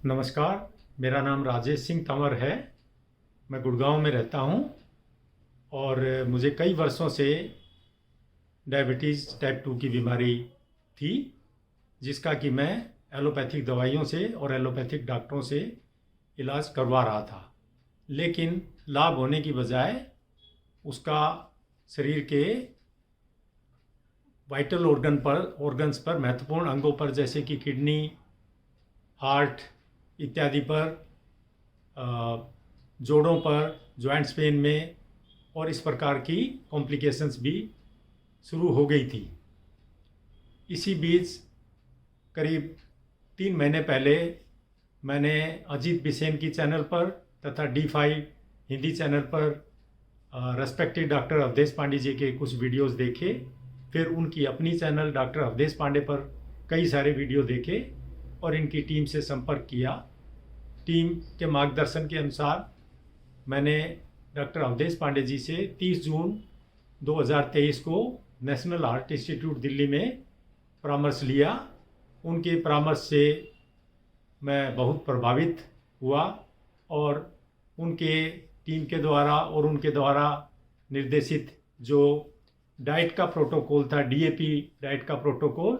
नमस्कार, मेरा नाम राजेश सिंह तंवर है। मैं गुड़गांव में रहता हूं और मुझे कई वर्षों से डायबिटीज़ टाइप 2 की बीमारी थी, जिसका कि मैं एलोपैथिक दवाइयों से और एलोपैथिक डॉक्टरों से इलाज करवा रहा था, लेकिन लाभ होने की बजाय उसका शरीर के वाइटल ऑर्गन्स पर महत्वपूर्ण अंगों पर जैसे कि किडनी, हार्ट इत्यादि पर, जोड़ों पर, जॉइंट्स पेन में और इस प्रकार की कॉम्प्लिकेशंस भी शुरू हो गई थी। इसी बीच करीब 3 महीने पहले मैंने अजीत बिसेन की चैनल पर तथा D5 हिंदी चैनल पर रेस्पेक्टेड डॉक्टर अवधेश पांडे जी के कुछ वीडियोस देखे। फिर उनकी अपनी चैनल डॉक्टर अवधेश पांडे पर कई सारे वीडियो देखे और इनकी टीम से संपर्क किया। टीम के मार्गदर्शन के अनुसार मैंने डॉक्टर अवधेश पांडे जी से 30 जून 2023 को नेशनल हार्ट इंस्टीट्यूट दिल्ली में परामर्श लिया। उनके परामर्श से मैं बहुत प्रभावित हुआ और उनके टीम के द्वारा और उनके द्वारा निर्देशित जो डाइट का प्रोटोकॉल था, DAP डाइट का प्रोटोकॉल,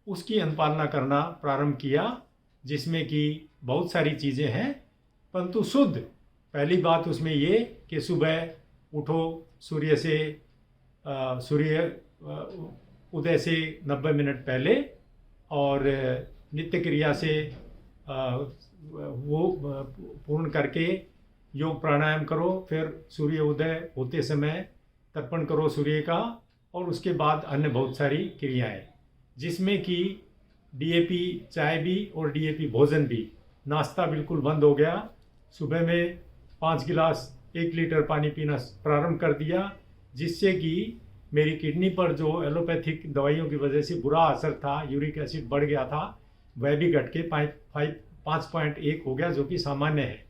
उसकी अनुपालना करना प्रारंभ किया, जिसमें कि बहुत सारी चीज़ें हैं, परंतु शुद्ध पहली बात उसमें ये कि सुबह उठो, सूर्य उदय से 90 मिनट पहले और नित्य क्रिया से वो पूर्ण करके योग प्राणायाम करो। फिर सूर्य उदय होते समय तर्पण करो सूर्य का, और उसके बाद अन्य बहुत सारी क्रियाएं, जिसमें कि DAP चाय भी और DAP भोजन भी। नाश्ता बिल्कुल बंद हो गया। सुबह में 5 गिलास 1 लीटर पानी पीना प्रारंभ कर दिया, जिससे कि मेरी किडनी पर जो एलोपैथिक दवाइयों की वजह से बुरा असर था, यूरिक एसिड बढ़ गया था, वह भी घट के 5.1 हो गया, जो कि सामान्य है।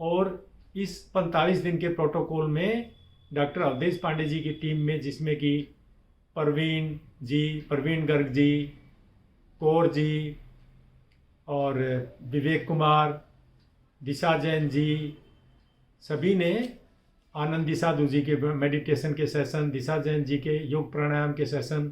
और इस 45 दिन के प्रोटोकॉल में डॉक्टर अवधेश पांडे जी की टीम में, जिसमें कि प्रवीण गर्ग जी, कौर जी और विवेक कुमार, दिशा जैन जी, सभी ने आनंदी साधु जी के मेडिटेशन के सेशन, दिशा जैन जी के योग प्राणायाम के सेशन,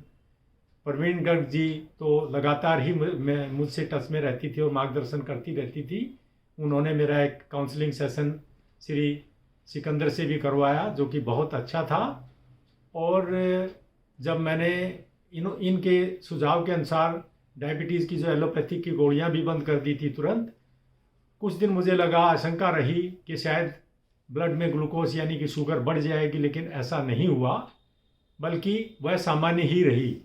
प्रवीण गर्ग जी तो लगातार ही मुझसे टच में रहती थी और मार्गदर्शन करती रहती थी। उन्होंने मेरा एक काउंसलिंग सेशन श्री सिकंदर से भी करवाया, जो कि बहुत अच्छा था। और जब मैंने इनके सुझाव के अनुसार डायबिटीज़ की जो एलोपैथिक की गोलियां भी बंद कर दी थी तुरंत, कुछ दिन मुझे लगा, आशंका रही कि शायद ब्लड में ग्लूकोज यानी कि शुगर बढ़ जाएगी, लेकिन ऐसा नहीं हुआ, बल्कि वह सामान्य ही रही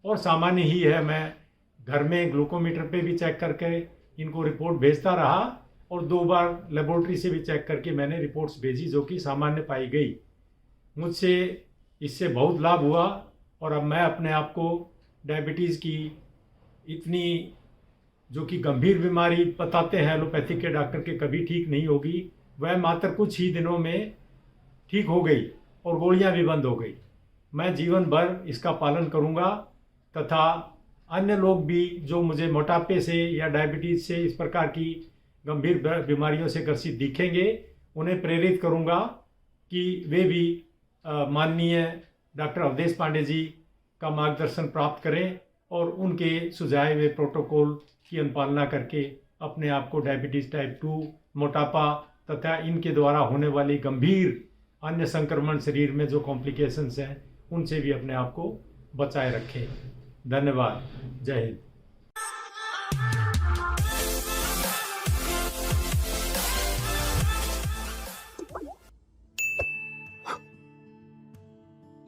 और सामान्य ही है। मैं घर में ग्लूकोमीटर पे भी चेक करके इनको रिपोर्ट भेजता रहा और 2 बार लेबोरेटरी से भी चेक करके मैंने रिपोर्ट्स भेजी, जो कि सामान्य पाई गई। मुझसे इससे बहुत लाभ हुआ और अब मैं अपने आप को डायबिटीज़ की इतनी, जो कि गंभीर बीमारी बताते हैं एलोपैथिक के डॉक्टर के कभी ठीक नहीं होगी, वह मात्र कुछ ही दिनों में ठीक हो गई और गोलियां भी बंद हो गई। मैं जीवन भर इसका पालन करूंगा तथा अन्य लोग भी जो मुझे मोटापे से या डायबिटीज़ से इस प्रकार की गंभीर बीमारियों से ग्रसित दिखेंगे, उन्हें प्रेरित करूंगा कि वे भी माननीय डॉक्टर अवधेश पांडे जी का मार्गदर्शन प्राप्त करें और उनके सुझाए हुए प्रोटोकॉल की अनुपालना करके अपने आप को डायबिटीज़ टाइप 2, मोटापा तथा इनके द्वारा होने वाली गंभीर अन्य संक्रमण, शरीर में जो कॉम्प्लिकेशंस हैं, उनसे भी अपने आप को बचाए रखें। धन्यवाद। जय हिंद।